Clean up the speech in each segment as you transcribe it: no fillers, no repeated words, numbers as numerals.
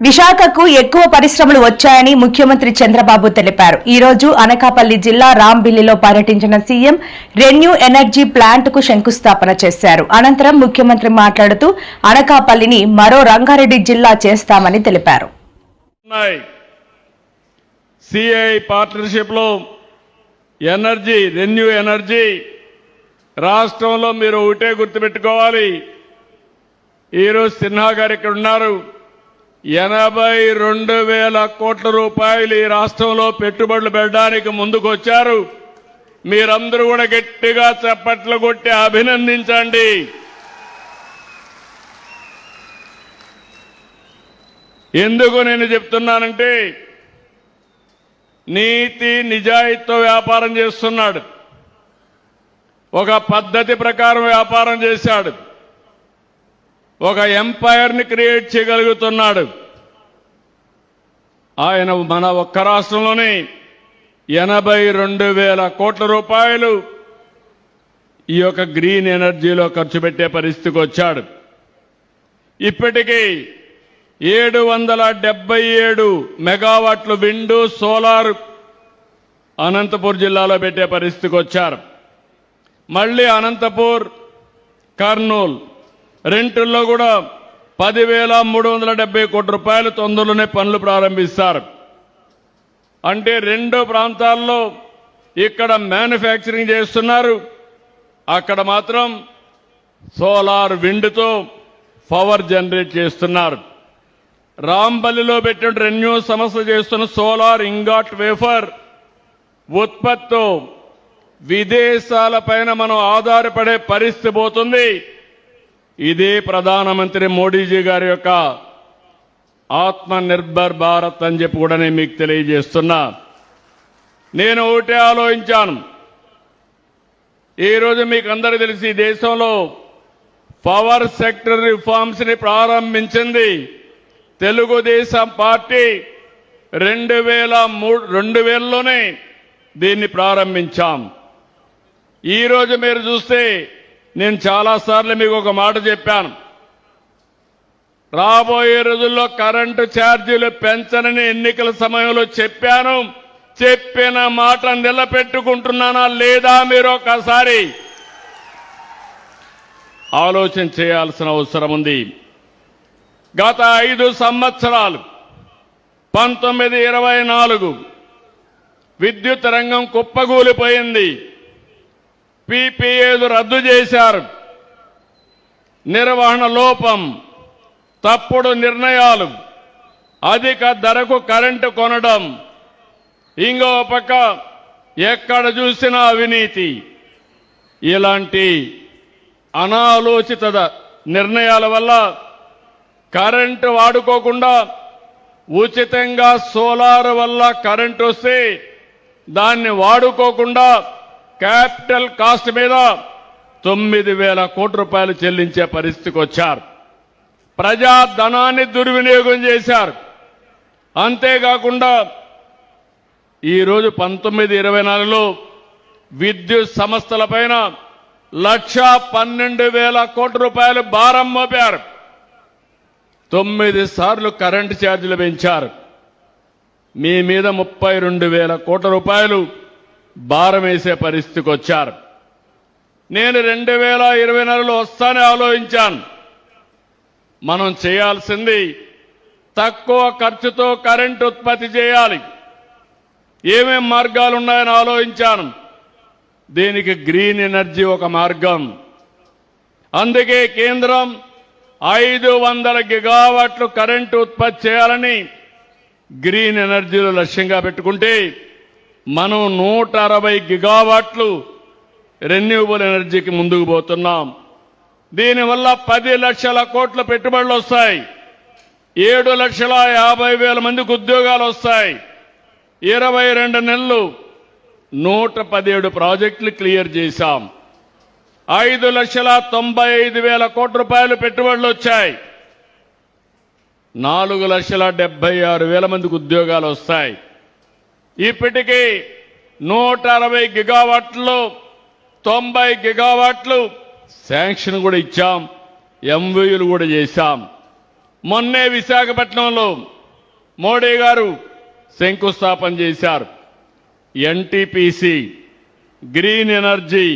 విశాఖకు ఎక్కువ పరిశ్రమలు వచ్చాయని ముఖ్యమంత్రి చంద్రబాబు తెలిపారు. ఈ రోజు అనకాపల్లి జిల్లా రాంబిల్లిలో పర్యటించిన సీఎం రెన్యూ ఎనర్జీ ప్లాంట్ కు శంకుస్థాపన చేశారు. అనంతరం ముఖ్యమంత్రి మాట్లాడుతూ అనకాపల్లిని మరో రంగారెడ్డి జిల్లా చేస్తామని తెలిపారు. సిఐ పార్ట్నర్షిప్ లో ఎనర్జీ రెన్యూ ఎనర్జీ రాష్ట్రంలో మీరు ఒకటే గుర్తుపెట్టుకోవాలి. ఈరోజు సిన్హా గారు ఇక్కడ ఉన్నారు. 82,000 కోట్ల రూపాయలు ఈ రాష్ట్రంలో పెట్టుబడులు పెట్టడానికి ముందుకొచ్చారు. మీరందరూ కూడా గట్టిగా చప్పట్లు కొట్టి అభినందించండి. ఎందుకు నేను చెప్తున్నానంటే నీతి నిజాయితీతో వ్యాపారం చేస్తున్నాడు. ఒక పద్ధతి ప్రకారం వ్యాపారం చేశాడు. ఒక ఎంపైర్ని క్రియేట్ చేయగలుగుతున్నాడు. ఆయన మన ఒక్క రాష్ట్రంలోనే 82,000 కోట్ల రూపాయలు ఈ యొక్క గ్రీన్ ఎనర్జీలో ఖర్చు పెట్టే పరిస్థితికి వచ్చాడు. ఇప్పటికీ 777 మెగావాట్లు విండు సోలార్ అనంతపూర్ జిల్లాలో పెట్టే పరిస్థితికి వచ్చారు. మళ్ళీ అనంతపూర్ కర్నూలు రెంటుల్లో కూడా 10,370 కోట్ల రూపాయలు తొందరలోనే పనులు ప్రారంభిస్తారు. అంటే రెండు ప్రాంతాల్లో ఇక్కడ మ్యానుఫ్యాక్చరింగ్ చేస్తున్నారు, అక్కడ మాత్రం సోలార్ విండ్తో పవర్ జనరేట్ చేస్తున్నారు. రాంబల్లిలో పెట్టిన రెన్యూ సంస్థ చేస్తున్న సోలార్ ఇంగాట్ వేఫర్ ఉత్పత్తితో విదేశాలపైన మనం ఆధారపడే పరిస్థితి పోతుంది. ఇదే ప్రధానమంత్రి మోడీజీ గారి యొక్క ఆత్మ నిర్భర్ భారత్ అని చెప్పి కూడా నేను మీకు తెలియజేస్తున్నా. నేను ఒకటే ఆలోచించాను. ఈరోజు మీకు అందరికీ తెలిసి దేశంలో పవర్ సెక్టర్ రిఫార్మ్స్ ని ప్రారంభించింది తెలుగుదేశం పార్టీ. 2000లోనే దీన్ని ప్రారంభించాం. ఈరోజు మీరు చూస్తే నేను చాలాసార్లు మీకు ఒక మాట చెప్పాను. రాబోయే రోజుల్లో కరెంటు ఛార్జీలు పెంచనని ఎన్నికల సమయంలో చెప్పాను. చెప్పిన మాట నిలబెట్టుకుంటున్నానా లేదా మీరు ఒకసారి ఆలోచన చేయాల్సిన అవసరం ఉంది. గత 5 సంవత్సరాలు 1924 విద్యుత్ రంగం కుప్పగూలిపోయింది. పీపీఏలు రద్దు చేశారు. నిర్వహణ లోపం, తప్పుడు నిర్ణయాలు, అధిక ధరకు కరెంటు కొనడం, ఇంకో పక్క ఎక్కడ చూసినా అవినీతి. ఇలాంటి అనాలోచిత నిర్ణయాల వల్ల కరెంటు వాడుకోకుండా ఉచితంగా సోలార్ వల్ల కరెంటు వస్తే దాన్ని వాడుకోకుండా క్యాపిటల్ కాస్ట్ మీద 9,000 కోట్ల రూపాయలు చెల్లించే పరిస్థితికి వచ్చారు. ప్రజా ధనాన్ని దుర్వినియోగం చేశారు. అంతేకాకుండా ఈరోజు 1924లో విద్యుత్ సంస్థలపైన 1,12,000 కోట్ల రూపాయలు భారం మోపారు. 9 సార్లు కరెంటు ఛార్జీలు పెంచారు. మీ మీద 32,000 కోట్ల రూపాయలు భారం వేసే పరిస్థితికి వచ్చారు. నేను 2024లో వస్తానే ఆలోచించాను. మనం చేయాల్సింది తక్కువ ఖర్చుతో కరెంటు ఉత్పత్తి చేయాలి. ఏమేం మార్గాలు ఉన్నాయని ఆలోచించాను. దీనికి గ్రీన్ ఎనర్జీ ఒక మార్గం. అందుకే కేంద్రం 500 గిగావాట్లు కరెంటు ఉత్పత్తి చేయాలని గ్రీన్ ఎనర్జీలో లక్ష్యంగా పెట్టుకుంటే మనం 160 గిగావాట్లు రెన్యూబుల్ ఎనర్జీకి ముందుకు పోతున్నాం. దీనివల్ల 10 లక్షల కోట్ల పెట్టుబడులు వస్తాయి. 7,50,000 మందికి ఉద్యోగాలు వస్తాయి. 22 నెలలు 117 ప్రాజెక్టులు క్లియర్ చేశాం. 5,95,000 కోట్ల రూపాయలు పెట్టుబడులు వచ్చాయి. 4,76,000 మందికి ఉద్యోగాలు వస్తాయి. ఇప్పటికీ 160 గిగావాట్లలో 90 గిగావాట్లు శాంక్షన్ కూడా ఇచ్చాం, ఎంఓయూలు కూడా చేశాం. మొన్నే విశాఖపట్నంలో మోడీ గారు శంకుస్థాపన చేశారు. ఎన్టీపీసీ గ్రీన్ ఎనర్జీ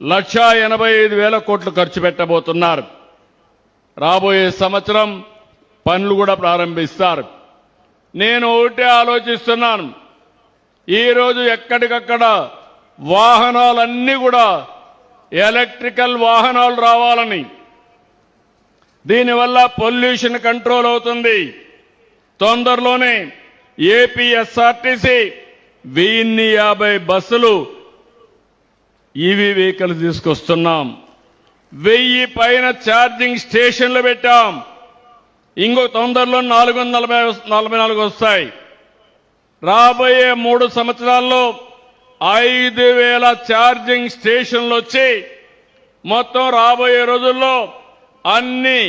1,85,000 కోట్లు ఖర్చు పెట్టబోతున్నారు. రాబోయే సంవత్సరం పనులు కూడా ప్రారంభిస్తారు. నేను ఒకటే ఆలోచిస్తున్నాను, ఈరోజు ఎక్కడికక్కడ వాహనాలన్నీ కూడా ఎలక్ట్రికల్ వాహనాలు రావాలని, దీనివల్ల పొల్యూషన్ కంట్రోల్ అవుతుంది. తొందరలోనే ఏపీఎస్ఆర్టీసీ 1050 బస్సులు ఈవీ వెహికల్స్ తీసుకొస్తున్నాం. 1000 పైన ఛార్జింగ్ స్టేషన్లు పెట్టాం. ఇంకో తొందరలో 444 వస్తాయి. రాబోయే 3 సంవత్సరాల్లో 5,000 ఛార్జింగ్ స్టేషన్లు వచ్చి మొత్తం రాబోయే రోజుల్లో అన్ని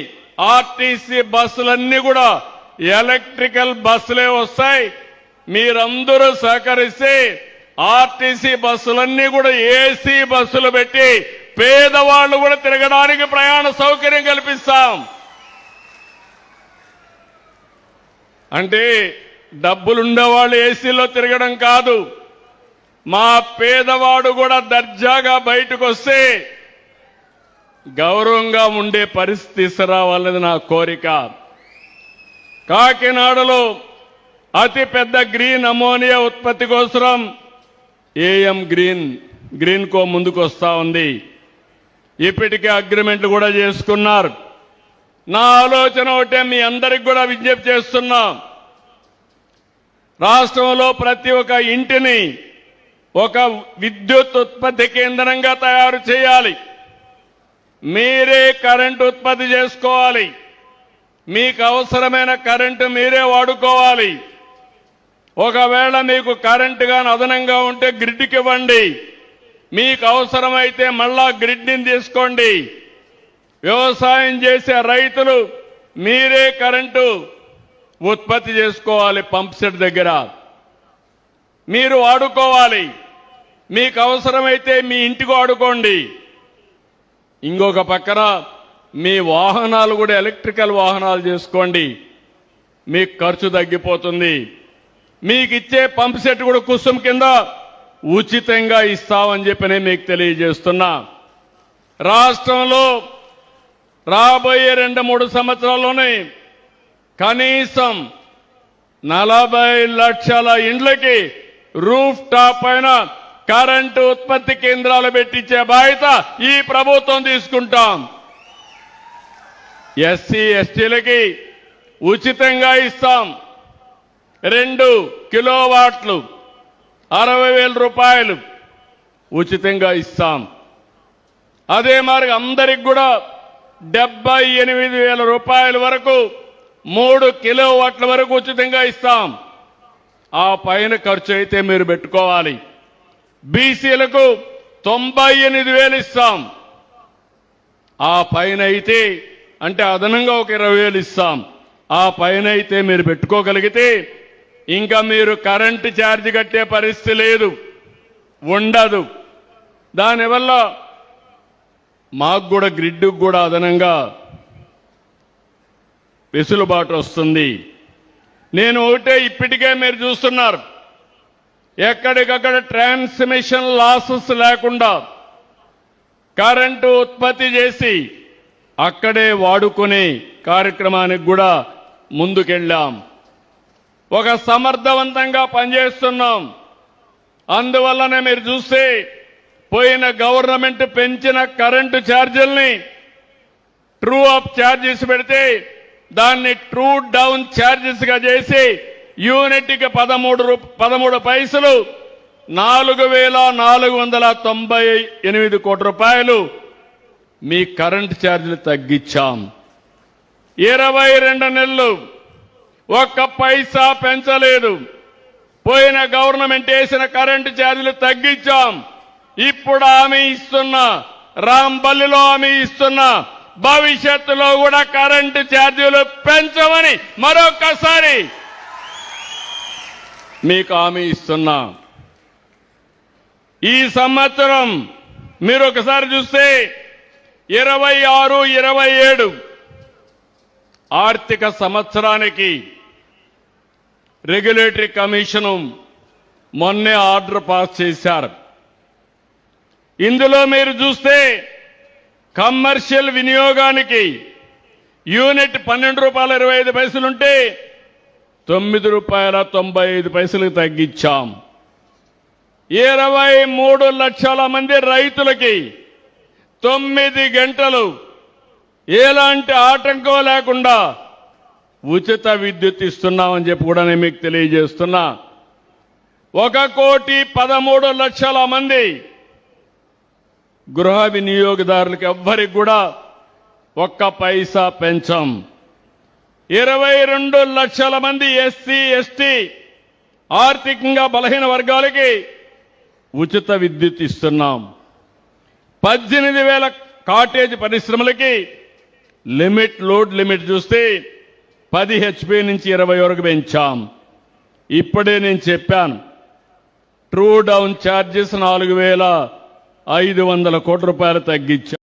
ఆర్టీసీ బస్సులన్నీ కూడా ఎలక్ట్రికల్ బస్సులే వస్తాయి. మీరందరూ సహకరిస్తే ఆర్టీసీ బస్సులన్నీ కూడా ఏసీ బస్సులు పెట్టి పేదవాళ్లు కూడా తిరగడానికి ప్రయాణ సౌకర్యం కల్పిస్తాం. అంటే డబ్బులుండేవాళ్ళు ఏసీలో తిరగడం కాదు, మా పేదవాడు కూడా దర్జాగా బయటకు వస్తే గౌరవంగా ఉండే పరిస్థితి తీసుకురావాలనేది నా కోరిక. కాకినాడలో అతి పెద్ద గ్రీన్ అమోనియా ఉత్పత్తి కోసం ఏఎం గ్రీన్ కో ముందుకు వస్తా ఉంది. ఇప్పటికే అగ్రిమెంట్లు కూడా చేసుకున్నారు. నా ఆలోచన ఒకటే, మీ అందరికి కూడా విజ్ఞప్తి చేస్తున్నాం. రాష్ట్రంలో ప్రతి ఒక్క ఇంటిని ఒక విద్యుత్ ఉత్పత్తి కేంద్రంగా తయారు చేయాలి. మీరే కరెంటు ఉత్పత్తి చేసుకోవాలి. మీకు అవసరమైన కరెంటు మీరే వాడుకోవాలి. ఒకవేళ మీకు కరెంటు గాని అదనంగా ఉంటే గ్రిడ్కి ఇవ్వండి. మీకు అవసరమైతే మళ్ళా గ్రిడ్ని తీసుకోండి. వ్యవసాయం చేసే రైతులు మీరే కరెంటు ఉత్పత్తి చేసుకోవాలి. పంప్ సెట్ దగ్గర మీరు వాడుకోవాలి. మీకు అవసరమైతే మీ ఇంటికి వాడుకోండి. ఇంకొక పక్కన మీ వాహనాలు కూడా ఎలక్ట్రికల్ వాహనాలు చేసుకోండి. మీకు ఖర్చు తగ్గిపోతుంది. మీకు ఇచ్చే పంప్ సెట్ కూడా కుసుమ్ కింద ఉచితంగా ఇస్తామని చెప్పి నేను మీకు తెలియజేస్తున్నా. రాష్ట్రంలో రాబోయే 2-3 సంవత్సరాల్లోనే కనీసం 40 లక్షల ఇండ్లకి రూఫ్ టాప్ పైన కరెంటు ఉత్పత్తి కేంద్రాలు పెట్టించే బాధ్యత ఈ ప్రభుత్వం తీసుకుంటాం. ఎస్సీ ఎస్టీలకి ఉచితంగా ఇస్తాం. 2 కిలోవాట్లు 60,000 రూపాయలు ఉచితంగా ఇస్తాం. అదే మరి అందరికి కూడా 78,000 రూపాయల వరకు 3 కిలోవాట్ల వరకు ఉచితంగా ఇస్తాం. ఆ పైన ఖర్చు అయితే మీరు పెట్టుకోవాలి. బీసీలకు 98,000 ఇస్తాం. ఆ పైన అయితే అంటే అదనంగా ఒక 20,000 ఇస్తాం. ఆ పైన అయితే మీరు పెట్టుకోగలిగితే ఇంకా మీరు కరెంటు ఛార్జ్ కట్టే పరిస్థితి లేదు, ఉండదు. దానివల్ల మాకు కూడా గ్రిడ్కు కూడా అదనంగా వెసులుబాటు వస్తుంది. నేను ఒకటే, ఇప్పటికే మీరు చూస్తున్నారు, ఎక్కడికక్కడ ట్రాన్స్మిషన్ లాసెస్ లేకుండా కరెంటు ఉత్పత్తి చేసి అక్కడే వాడుకునే కార్యక్రమానికి కూడా ముందుకెళ్ళాం. ఒక సమర్థవంతంగా పనిచేస్తున్నాం. అందువల్లనే మీరు చూస్తే పోయిన గవర్నమెంట్ పెంచిన కరెంటు ఛార్జీల్ని ట్రూ అప్ ఛార్జెస్ పెడితే దాన్ని ట్రూ డౌన్ ఛార్జెస్ గా చేసి యూనిట్కి 13 పైసలు 4,498 కోట్ల రూపాయలు మీ కరెంటు ఛార్జీలు తగ్గించాం. 22 నెలలు ఒక్క పైసా పెంచలేదు. పోయిన గవర్నమెంట్ వేసిన కరెంటు ఛార్జీలు తగ్గించాం. ఇప్పుడు హామీ ఇస్తున్నా, రాంపల్లిలో హామీ ఇస్తున్నా, భవిష్యత్తులో కూడా కరెంటు ఛార్జీలు పెంచమని మరొకసారి మీకు హామీ ఇస్తున్నా. ఈ సంవత్సరం మీరు ఒకసారి చూస్తే 26, 27 ఆర్థిక సంవత్సరానికి రెగ్యులేటరీ కమిషన్ మొన్నే ఆర్డర్ పాస్ చేశారు. ఇందులో మీరు చూస్తే కమర్షియల్ వినియోగానికి యూనిట్ ₹12.25 ₹9.95 తగ్గించాం. 23 లక్షల మంది రైతులకి 9 గంటలు ఎలాంటి ఆటంకం లేకుండా ఉచిత విద్యుత్ ఇస్తున్నామని చెప్పి కూడా నేను మీకు తెలియజేస్తున్నా. 1,13,00,000 మంది గృహ వినియోగదారులకు ఎవ్వరికి కూడా ఒక్క పైసా పెంచాం. 22 లక్షల మంది ఎస్సీ ఎస్టీ ఆర్థికంగా బలహీన వర్గాలకి ఉచిత విద్యుత్ ఇస్తున్నాం. 18,000 కాటేజ్ పరిశ్రమలకి లోడ్ లిమిట్ చూస్తే 10 HP నుంచి 20 వరకు పెంచాం. ఇప్పుడే నేను చెప్పాను, ట్రూ డౌన్ ఛార్జెస్ 4,500 కోట్ల రూపాయలు తగ్గించాం.